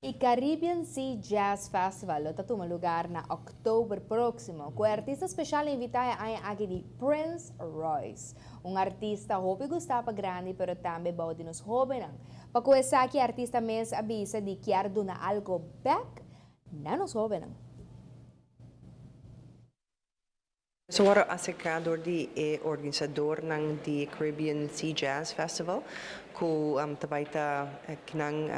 E Caribbean Sea Jazz Festival lo tatuma lugar na October próximo, com artista especial invitado ay aqui de Prince Royce, artista hobby gustava grande pero também bauti nos hobby nang. Pakuesa que artista mes avisa de que na algo back na nos hobby nang. So wara asekador di organisador ng the Caribbean Sea Jazz Festival ku tabaita kinang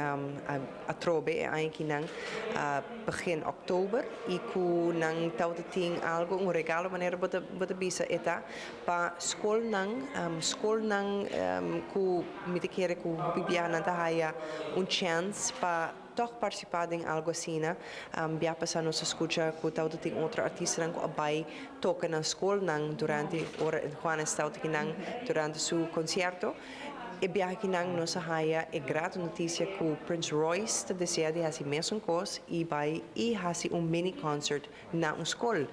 atrobe ay kinang begin Oktober e ku nang tautating algo un regalo manera bota bisa eta pa school nang ku mitikere ku bibiana tahaya un chance pa toch participar em algo assim, né? Bia passar nossa escuta com tal de outra artista que abai toca na escola durante ora quando está durante seu concerto e bia que nossa raia é grata notícia que o Prince Royce te deseja de fazer mesmo coisa e vai e fazer mini concert na escola.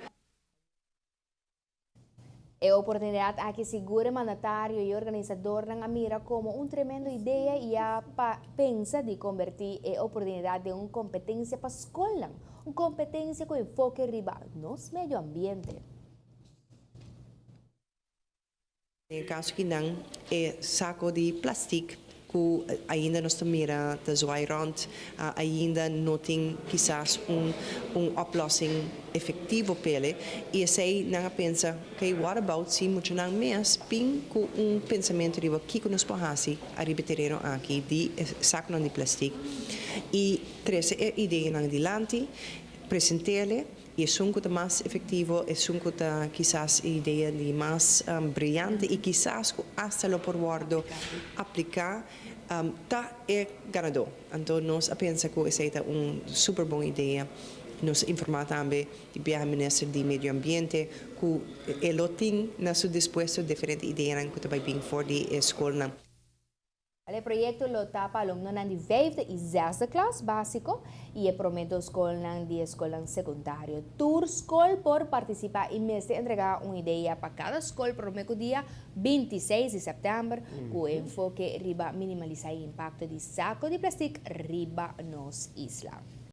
É oportunidade a que segura mandatário e organizador ng Amira como tremendo ideia e a pensa de convertir a oportunidade de competência para a escola, competência com enfoque riba nos meio ambiente. No caso que não é saco de plástico que ainda nós mira de zoairant, ainda não tem quizás oplossing efetivo pele e sei não pensa que what about se muito não mes ping com pensamento de que que nós podemos a repetir aqui de saco não de plástico e três ideia não dilante presentele e sunco mais efetivo e sunco quizás ideia de mais brilhante e quizás hasta lo por guardo aplicar tá é ganador. Então nós pensa que essa é super boa ideia. Nos informar também de ministro de meio ambiente que ele tem na sua disposto diferente ideia que também bem for de escola. O projeto lo tapa alumno ng 5 e 6 classe básico e é prometo escola de escola secundário. Tour School por participar e mês de entregar uma ideia para cada escola prometo dia 26 de setembro com enfoque riba minimalizar o impacto de saco de plástico riba nos isla.